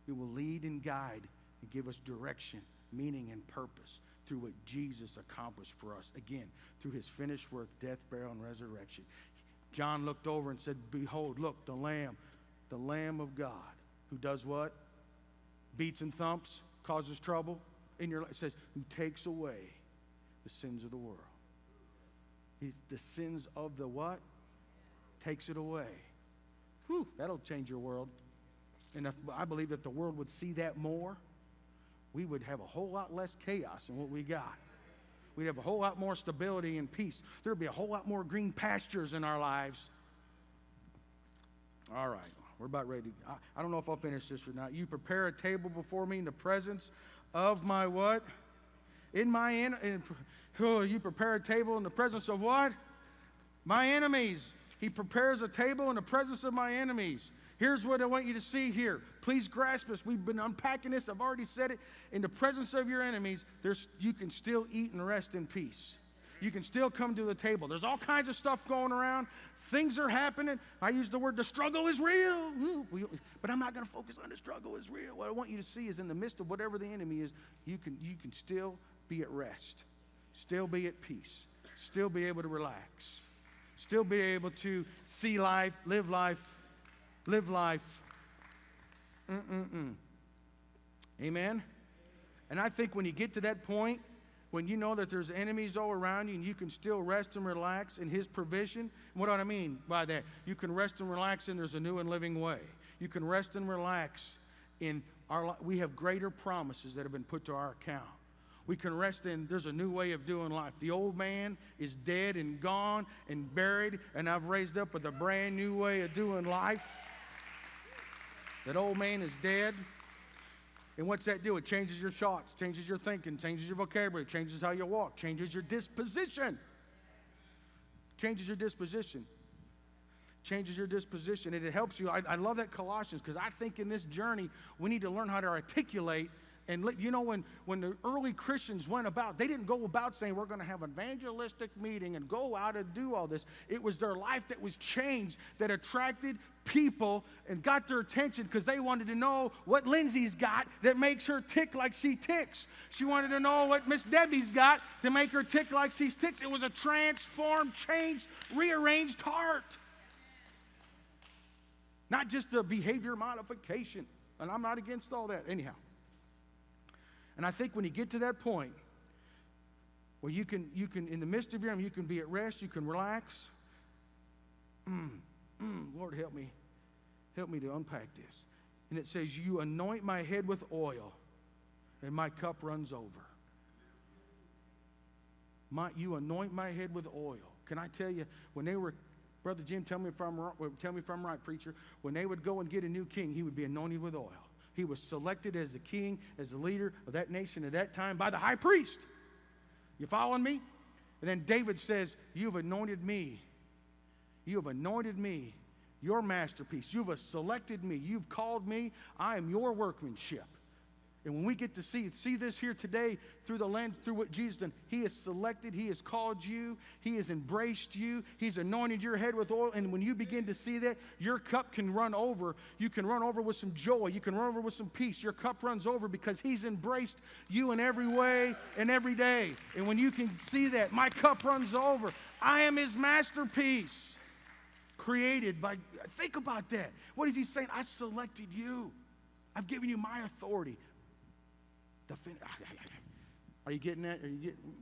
He will lead and guide and give us direction, meaning, and purpose through what Jesus accomplished for us. Again, through his finished work, death, burial, and resurrection. John looked over and said, behold, look, the Lamb of God, who does what? Beats and thumps, causes trouble in your life. It says, who takes away the sins of the world. The sins of the what? Takes it away. Whew, that'll change your world. And I believe that the world would see that more, we would have a whole lot less chaos than what we got. We'd have a whole lot more stability and peace. There'd be a whole lot more green pastures in our lives. All right, we're about ready. I don't know if I'll finish this or not. You prepare a table before me in the presence of my what? You prepare a table in the presence of what? My enemies. He prepares a table in the presence of my enemies. Here's what I want you to see here. Please grasp this. We've been unpacking this. I've already said it. In the presence of your enemies, you can still eat and rest in peace. You can still come to the table. There's all kinds of stuff going around. Things are happening. I use the word, the struggle is real. But I'm not going to focus on the struggle is real. What I want you to see is in the midst of whatever the enemy is, you can still be at rest. Still be at peace. Still be able to relax. Still be able to see life, live life. Live life. Amen? And I think when you get to that point, when you know that there's enemies all around you and you can still rest and relax in his provision, what do I mean by that? You can rest and relax in there's a new and living way. You can rest and relax in we have greater promises that have been put to our account. We can rest in there's a new way of doing life. The old man is dead and gone and buried, and I've raised up with a brand new way of doing life. That old man is dead. And what's that do? It changes your thoughts, changes your thinking, changes your vocabulary, changes how you walk, changes your disposition. Changes your disposition. Changes your disposition. And it helps you. I love that Colossians, because I think in this journey, we need to learn how to articulate. And you know, when the early Christians went about, they didn't go about saying, we're going to have an evangelistic meeting and go out and do all this. It was their life that was changed, that attracted people and got their attention, because they wanted to know what Lindsay's got that makes her tick like she ticks. She wanted to know what Miss Debbie's got to make her tick like she ticks. It was a transformed, changed, rearranged heart. Not just a behavior modification. And I'm not against all that. Anyhow. And I think when you get to that point where you can in the midst of your you can be at rest, you can relax. Lord, help me to unpack this. And it says, you anoint my head with oil, and my cup runs over. You anoint my head with oil. Can I tell you, when they were, Brother Jim, tell me if I'm right, preacher. When they would go and get a new king, he would be anointed with oil. He was selected as the king, as the leader of that nation at that time by the high priest. You following me? And then David says, you've anointed me. You have anointed me, your masterpiece. You've selected me. You've called me. I am your workmanship. And when we get to see this here today through the lens, through what Jesus done, He has selected, He has called you, He has embraced you, He's anointed your head with oil. And when you begin to see that, your cup can run over. You can run over with some joy. You can run over with some peace. Your cup runs over because He's embraced you in every way and every day. And when you can see that, my cup runs over. I am His masterpiece, created by, think about that. What is He saying? I selected you. I've given you my authority. Are you getting that?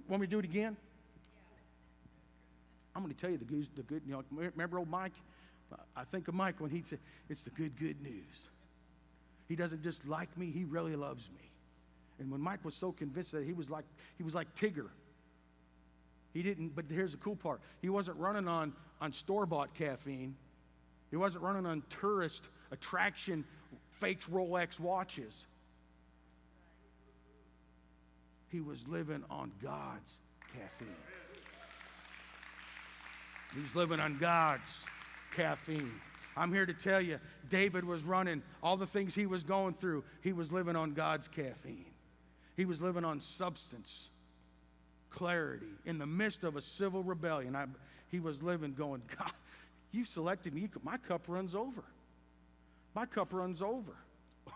Want me to do it again? I'm going to tell you the good, you know, remember old Mike? I think of Mike when he said, it's the good news. He doesn't just like me, he really loves me. And when Mike was so convinced that he was like Tigger. He didn't, but here's the cool part. He wasn't running on store-bought caffeine. He wasn't running on tourist attraction, fake Rolex watches. He was living on God's caffeine. He's living on God's caffeine. I'm here to tell you, David was running all the things he was going through. He was living on God's caffeine. He was living on substance, clarity. In the midst of a civil rebellion, he was living going, God, you selected me. My cup runs over. My cup runs over.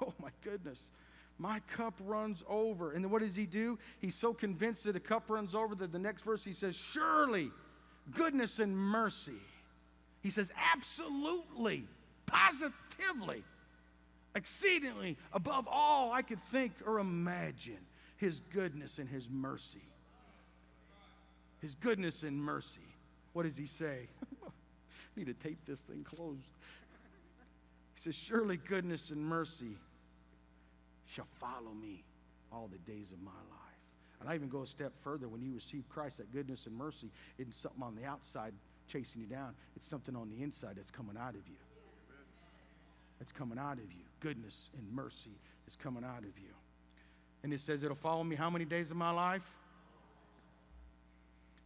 Oh, my goodness. My cup runs over. And then what does he do? He's so convinced that the cup runs over that the next verse he says, surely goodness and mercy. He says, absolutely, positively, exceedingly, above all I could think or imagine, His goodness and His mercy. His goodness and mercy. What does he say? I need to tape this thing closed. He says, surely goodness and mercy shall follow me all the days of my life. And I even go a step further. When you receive Christ, that goodness and mercy isn't something on the outside chasing you down. It's something on the inside that's coming out of you. It's coming out of you. Goodness and mercy is coming out of you. And it says it'll follow me how many days of my life?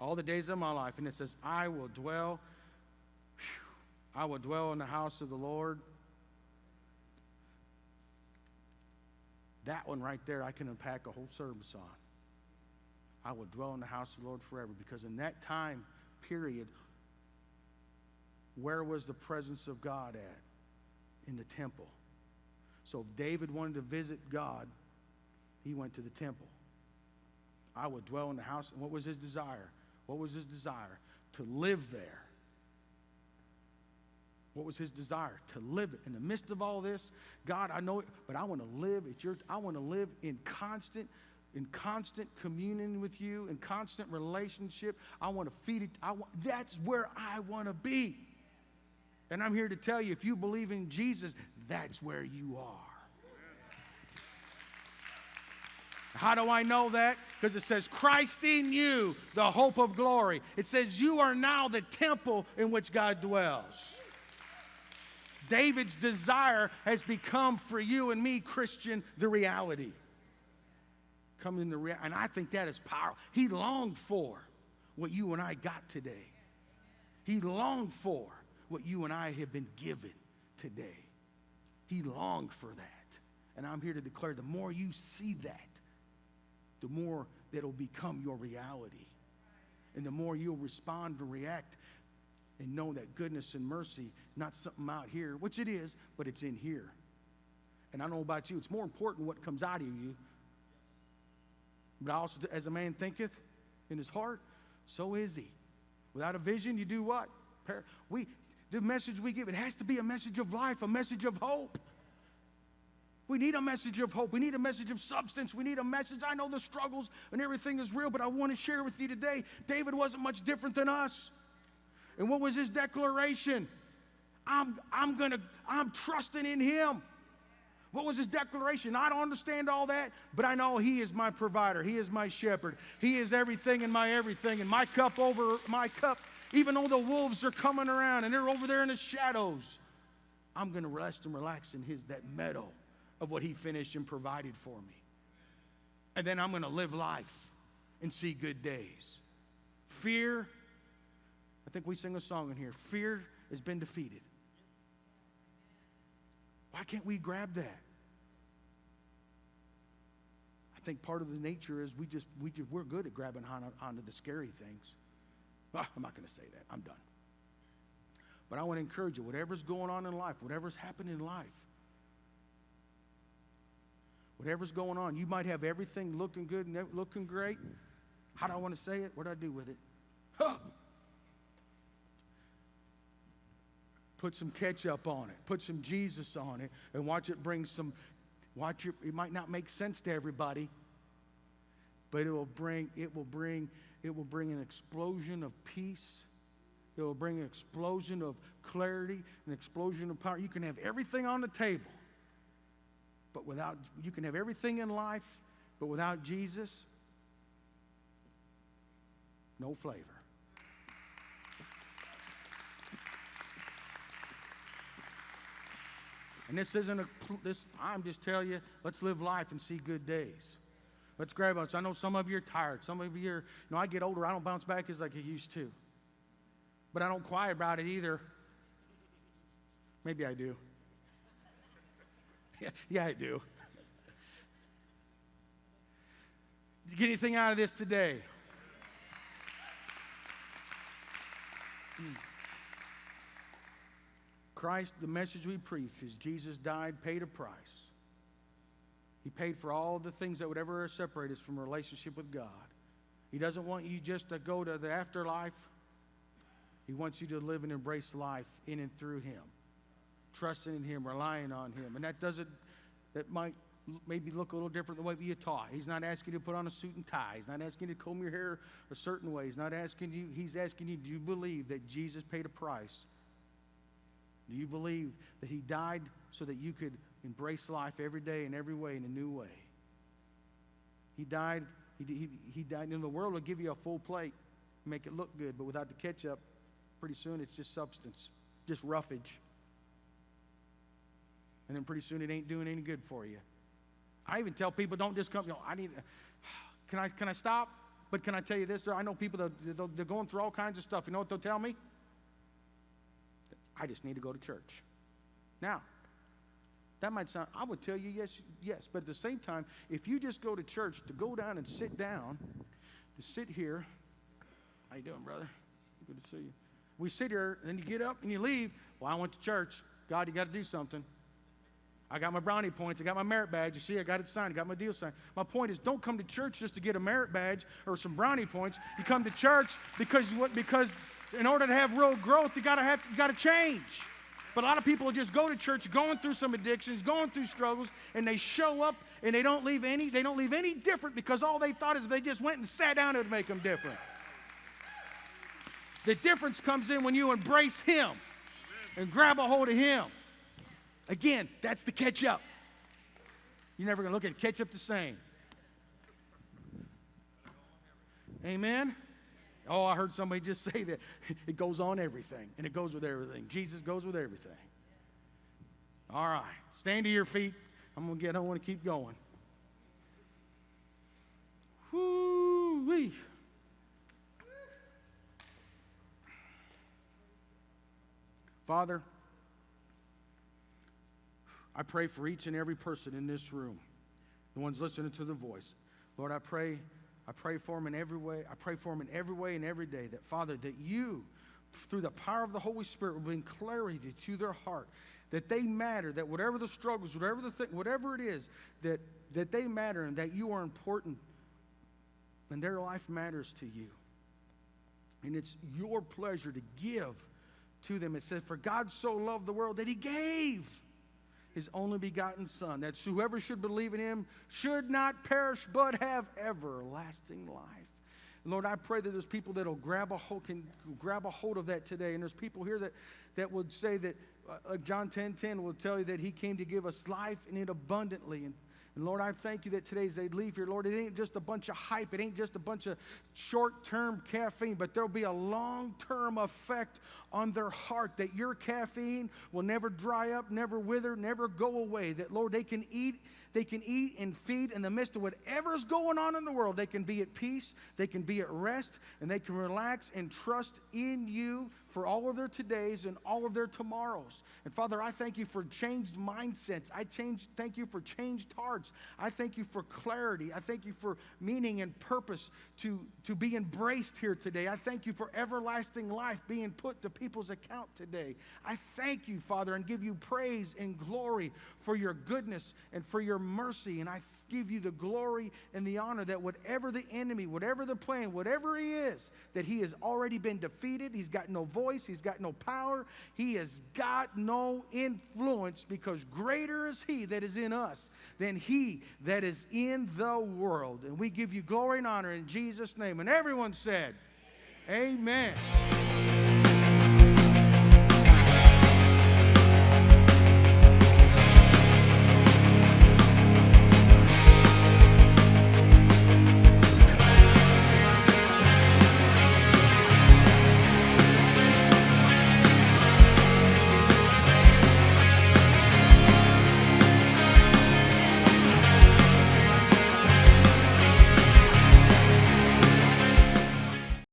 All the days of my life. And it says, I will dwell in the house of the Lord. That one right there, I can unpack a whole service on. I will dwell in the house of the Lord forever. Because in that time period, where was the presence of God at? In the temple. So if David wanted to visit God, he went to the temple. I would dwell in the house. And what was his desire? What was his desire? To live there. What was his desire? To live it. In the midst of all this, God, I know it, but I want to live at I want to live in constant communion with you, in constant relationship. I want to feed it. That's where I want to be. And I'm here to tell you, if you believe in Jesus, that's where you are. How do I know that? Because it says, Christ in you, the hope of glory. It says, you are now the temple in which God dwells. David's desire has become for you and me, Christian, the reality. And I think that is powerful. He longed for what you and I got today. He longed for what you and I have been given today. He longed for that. And I'm here to declare, the more you see that, the more that will become your reality. And the more you'll respond and react and know that goodness and mercy is not something out here, which it is, but it's in here. And I don't know about you, it's more important what comes out of you. But also, as a man thinketh in his heart, so is he. Without a vision, you do what? The message we give, it has to be a message of life, a message of hope. We need a message of hope. We need a message of substance. We need a message. I know the struggles and everything is real, but I want to share with you today, David wasn't much different than us. And what was his declaration? I'm trusting in him. What was his declaration? I don't understand all that, but I know he is my provider. He is my shepherd. He is everything and my everything. And my cup, even though the wolves are coming around and they're over there in the shadows, I'm going to rest and relax in that meadow of what he finished and provided for me. And then I'm going to live life and see good days. Fear, I think we sing a song in here, fear has been defeated. Why can't we grab that? think part of the nature is we're good at grabbing onto the scary things. I'm not going to say that. I'm done. But I want to encourage you, whatever's going on in life, whatever's happening in life, whatever's going on, you might have everything looking good and looking great. How do I want to say it? What do I do with it? Huh. Put some ketchup on it. Put some Jesus on it, and watch it bring some. It might not make sense to everybody, but it will bring an explosion of peace. It will bring an explosion of clarity, an explosion of power. You can have everything on the table, but you can have everything in life, but without Jesus, no flavor. And this isn't I'm just telling you, let's live life and see good days. Let's grab us. I know some of you are tired. Some of you are, I get older, I don't bounce back as like I used to. But I don't cry about it either. Maybe I do. Yeah, I do. Did you get anything out of this today? Christ, the message we preach is Jesus died, paid a price. He paid for all the things that would ever separate us from a relationship with God. He doesn't want you just to go to the afterlife. He wants you to live and embrace life in and through Him, trusting in Him, relying on Him. And that might maybe look a little different the way you're taught. He's not asking you to put on a suit and tie. He's not asking you to comb your hair a certain way. He's asking you, do you believe that Jesus paid a price? Do you believe that He died so that you could embrace life every day in every way in a new way? He died. He died. And the world will give you a full plate, make it look good, but without the ketchup, pretty soon it's just substance, just roughage. And then pretty soon it ain't doing any good for you. I even tell people, don't just come. Can I stop? But can I tell you this? I know people that they're going through all kinds of stuff. You know what they'll tell me? I just need to go to church. Now, that might sound, I would tell you yes, but at the same time, if you just go to church, to go down and sit down, to sit here, how you doing, brother? Good to see you. We sit here, and then you get up and you leave. Well, I went to church. God, you got to do something. I got my brownie points. I got my merit badge. You see, I got it signed. I got my deal signed. My point is, don't come to church just to get a merit badge or some brownie points. You come to church because in order to have real growth, you got to change. But a lot of people just go to church, going through some addictions, going through struggles, and they show up and they don't leave any different because all they thought is if they just went and sat down, it would make them different. The difference comes in when you embrace Him and grab a hold of Him. Again, that's the ketchup. You're never going to look at ketchup the same. Amen? Oh, I heard somebody just say that. It goes on everything, and it goes with everything. Jesus goes with everything. All right. Stand to your feet. I want to keep going. Whoo-wee. Father, I pray for each and every person in this room, the ones listening to the voice. Lord, I pray for them in every way. I pray for them in every way and every day that, Father, that you, through the power of the Holy Spirit, will bring clarity to their heart, that they matter, that whatever the struggles, whatever it is, that they matter and that you are important and their life matters to you. And it's your pleasure to give to them. It says, for God so loved the world that He gave His only begotten Son, that whoever should believe in Him should not perish but have everlasting life. And Lord, I pray that there's people that will grab a hold of that today. And there's people here that would say that John 10:10 will tell you that He came to give us life and it abundantly. And Lord, I thank you that today as they leave here, Lord, it ain't just a bunch of hype. It ain't just a bunch of short-term caffeine, but there'll be a long-term effect on their heart, that your caffeine will never dry up, never wither, never go away. That, Lord, they can eat and feed in the midst of whatever's going on in the world. They can be at peace, they can be at rest, and they can relax and trust in you for all of their todays and all of their tomorrows. And Father, I thank you for changed mindsets. Thank you for changed hearts. I thank you for clarity. I thank you for meaning and purpose to be embraced here today. I thank you for everlasting life being put to people's account today. I thank you, Father, and give you praise and glory for your goodness and for your mercy. And I give you the glory and the honor that whatever the enemy, whatever the plan, whatever he is, that he has already been defeated. He's got no voice. He's got no power. He has got no influence, because greater is he that is in us than he that is in the world. And we give you glory and honor in Jesus' name. And everyone said, Amen.